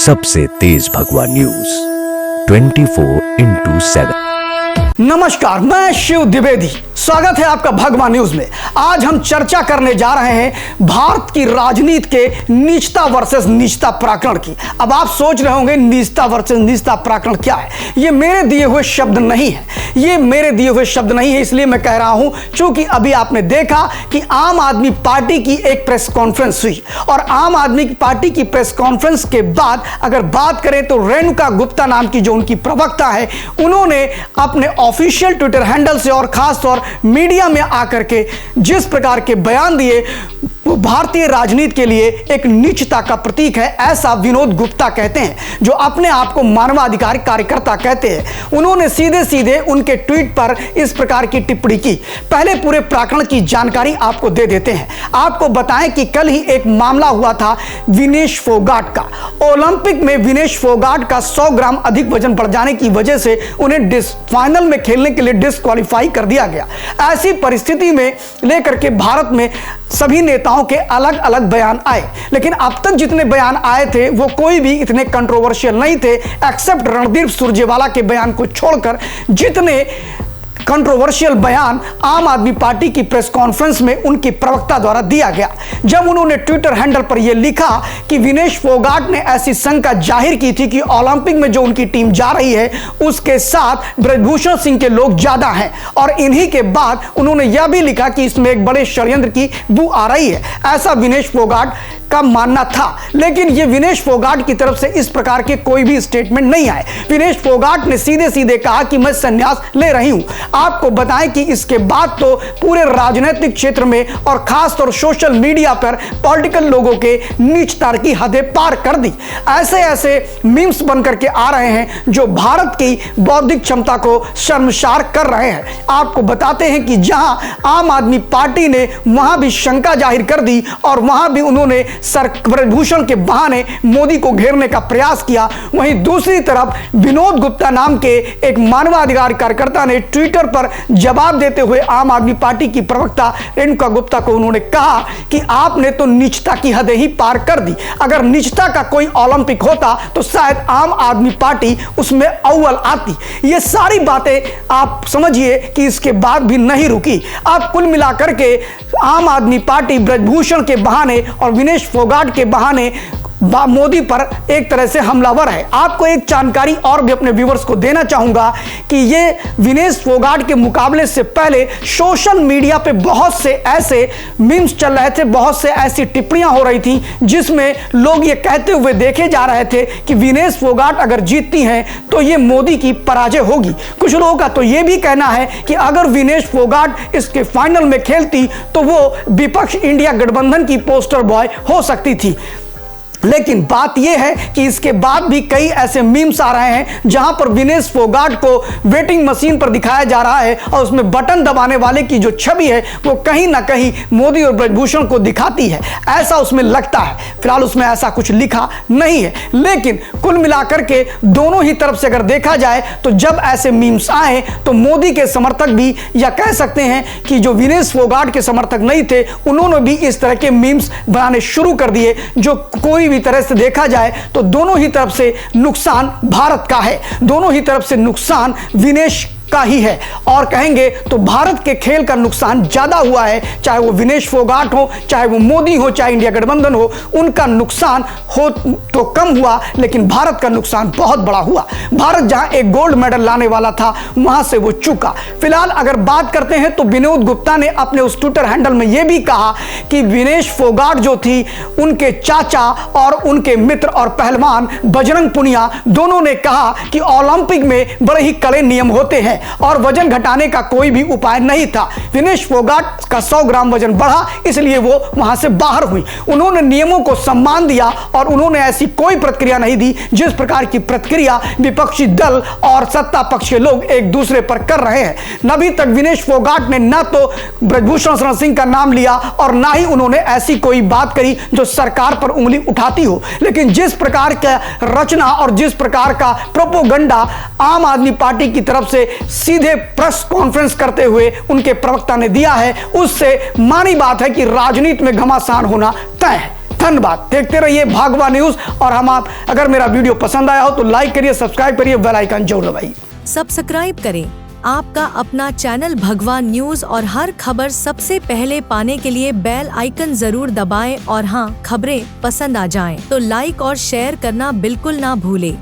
सबसे तेज भगवा न्यूज 24/7। नमस्कार, मैं शिव द्विवेदी। स्वागत है आपका भगवा न्यूज में। आज हम चर्चा करने जा रहे हैं भारत की राजनीति के नीचता वर्सेस नीचता प्रकरण की। अब आप सोच रहे होंगे नीचता वर्सेस नीचता प्रकरण क्या है। ये मेरे दिए हुए शब्द नहीं है, ये मेरे दिए हुए शब्द नहीं है, इसलिए मैं कह रहा हूं क्योंकि अभी आपने देखा कि आम आदमी पार्टी की एक प्रेस कॉन्फ्रेंस हुई और आम आदमी पार्टी की प्रेस कॉन्फ्रेंस के बाद अगर बात करें तो रेणुका गुप्ता नाम की जो उनकी प्रवक्ता है, उन्होंने अपने ऑफिशियल ट्विटर हैंडल से और खासतौर मीडिया में आकर के जिस प्रकार के बयान दिए वो भारतीय राजनीति के लिए एक नीचता का प्रतीक है, ऐसा विनोद गुप्ता कहते हैं, जो अपने आप को मानवाधिकार कार्यकर्ता कहते हैं। उन्होंने सीधे सीधे उनके ट्वीट पर इस प्रकार की टिप्पणी की। पहले पूरे प्रकरण की जानकारी आपको दे देते हैं। आपको बताएं कि कल ही एक मामला हुआ था विनेश फोगाट का। ओलंपिक में विनेश फोगाट का 100 ग्राम अधिक वजन बढ़ जाने की वजह से उन्हें फाइनल में खेलने के लिए डिस्क्वालीफाई कर दिया गया। ऐसी परिस्थिति में लेकर के भारत में सभी नेताओं के अलग अलग बयान आए, लेकिन अब तक जितने बयान आए थे वो कोई भी इतने कंट्रोवर्शियल नहीं थे, एक्सेप्ट रणदीप सुरजेवाला के बयान को छोड़कर। जितने कंट्रोवर्शियल बयान आम आदमी पार्टी की प्रेस कॉन्फ्रेंस में उनकी प्रवक्ता द्वारा दिया गया, जब उन्होंने ट्विटर हैंडल पर यह लिखा कि विनेश फोगाट ने ऐसी शंका जाहिर की थी कि ओलंपिक में जो उनकी टीम जा रही है उसके साथ ब्रजभूषण सिंह के लोग ज्यादा हैं, और इन्हीं के बाद उन्होंने यह भी लिखा कि इसमें एक बड़े षड्यंत्र की बू आ रही है, ऐसा विनेश फोगाट का मानना था। लेकिन यह विनेश फोगाट की तरफ से इस प्रकार के कोई भी स्टेटमेंट नहीं आए। विनेश फोगाट ने सीधे सीधे कहा कि मैं संन्यास ले रही हूं। आपको बताएं कि इसके बाद तो पूरे राजनीतिक क्षेत्र में और खासतौर सोशल मीडिया पर पॉलिटिकल लोगों के नीचता की हदें पार कर दी। ऐसे ऐसे मीम्स बनकर के आ रहे हैं जो भारत की बौद्धिक क्षमता को शर्मसार कर रहे हैं। आपको बताते हैं कि जहां आम आदमी पार्टी ने वहां भी शंका जाहिर कर दी और वहां भी उन्होंने ब्रजभूषण के बहाने मोदी को घेरने का प्रयास किया, वहीं दूसरी तरफ विनोद गुप्ता नाम के एक मानवाधिकार कार्यकर्ता ने ट्विटर पर जवाब देते हुए आम आदमी पार्टी की प्रवक्ता रेणुका गुप्ता को उन्होंने कहा कि आपने तो नीचता की हदें ही पार कर दी। अगर नीचता का कोई ओलंपिक होता तो शायद आम आदमी पार्टी उसमें अव्वल आती। ये सारी बातें आप समझिए कि इसके बाद भी नहीं रुकी। आप कुल मिलाकर के आम आदमी पार्टी ब्रजभूषण के बहाने और विनेश फोगाट के बहाने मोदी पर एक तरह से हमलावर है। आपको एक जानकारी और भी अपने व्यूअर्स को देना चाहूंगा कि ये विनेश फोगाट के मुकाबले से पहले सोशल मीडिया पे बहुत से ऐसे मीम्स चल रहे थे, बहुत से ऐसी टिप्पणियां हो रही थी जिसमें लोग ये कहते हुए देखे जा रहे थे कि विनेश फोगाट अगर जीतती हैं तो ये मोदी की पराजय होगी। कुछ लोगों का तो ये भी कहना है कि अगर विनेश फोगाट इसके फाइनल में खेलती तो वो विपक्ष इंडिया गठबंधन की पोस्टर बॉय हो सकती थी। लेकिन बात यह है कि इसके बाद भी कई ऐसे मीम्स आ रहे हैं जहां पर विनेश फोगाट को वेटिंग मशीन पर दिखाया जा रहा है और उसमें बटन दबाने वाले की जो छवि है वो कहीं ना कहीं मोदी और ब्रजभूषण को दिखाती है, ऐसा उसमें लगता है। फिलहाल उसमें ऐसा कुछ लिखा नहीं है, लेकिन कुल मिलाकर के दोनों ही तरफ से अगर देखा जाए तो जब ऐसे मीम्स आए तो मोदी के समर्थक भी, या कह सकते हैं कि जो विनेश फोगाट के समर्थक नहीं थे, उन्होंने भी इस तरह के मीम्स बनाने शुरू कर दिए, जो कोई तरह से देखा जाए तो दोनों ही तरफ से नुकसान भारत का है, दोनों ही तरफ से नुकसान विनेश का ही है। और कहेंगे तो भारत के खेल का नुकसान ज्यादा हुआ है, चाहे वो विनेश फोगाट हो, चाहे वो मोदी हो, चाहे इंडिया गठबंधन हो, उनका नुकसान हो तो कम हुआ, लेकिन भारत का नुकसान बहुत बड़ा हुआ। भारत जहां एक गोल्ड मेडल लाने वाला था वहां से वो चूका। फिलहाल अगर बात करते हैं तो विनोद गुप्ता ने अपने उस ट्विटर हैंडल में यह भी कहा कि विनेश फोगाट जो थी, उनके चाचा और उनके मित्र और पहलवान बजरंग पुनिया दोनों ने कहा कि ओलंपिक में बड़े ही कड़े नियम होते हैं और वजन घटाने का कोई भी उपाय नहीं था। विनेश फोगाट का 100 ग्राम वजन बढ़ा, इसलिए वो वहां से बाहर हुई। उन्होंने नियमों को सम्मान दिया और उन्होंने ऐसी कोई प्रतिक्रिया नहीं दी जिस प्रकार की प्रतिक्रिया विपक्षी दल और सत्ता पक्ष के लोग एक दूसरे पर कर रहे हैं। अभी तक विनेश फोगाट ने ना तो ब्रजभूषण शरण सिंह का नाम लिया और ना ही उन्होंने ऐसी कोई बात करी जो सरकार पर उंगली उठाती हो। लेकिन जिस प्रकार का रचना और जिस प्रकार का प्रोपोगंडा आम आदमी पार्टी की तरफ से सीधे प्रेस कॉन्फ्रेंस करते हुए उनके प्रवक्ता ने दिया है, उससे मानी बात है कि राजनीति में घमासान होना तय है। धन्यवाद। देखते रहिए भगवा न्यूज। और अगर मेरा वीडियो पसंद आया हो तो लाइक करिए, सब्सक्राइब करिए, बेल आइकन जरूर दबाइए। सब्सक्राइब करें आपका अपना चैनल भगवा न्यूज और हर खबर सबसे पहले पाने के लिए बेल आइकन जरूर दबाएं। और हाँ, खबरें पसंद आ जाएं तो लाइक और शेयर करना बिल्कुल ना भूलें।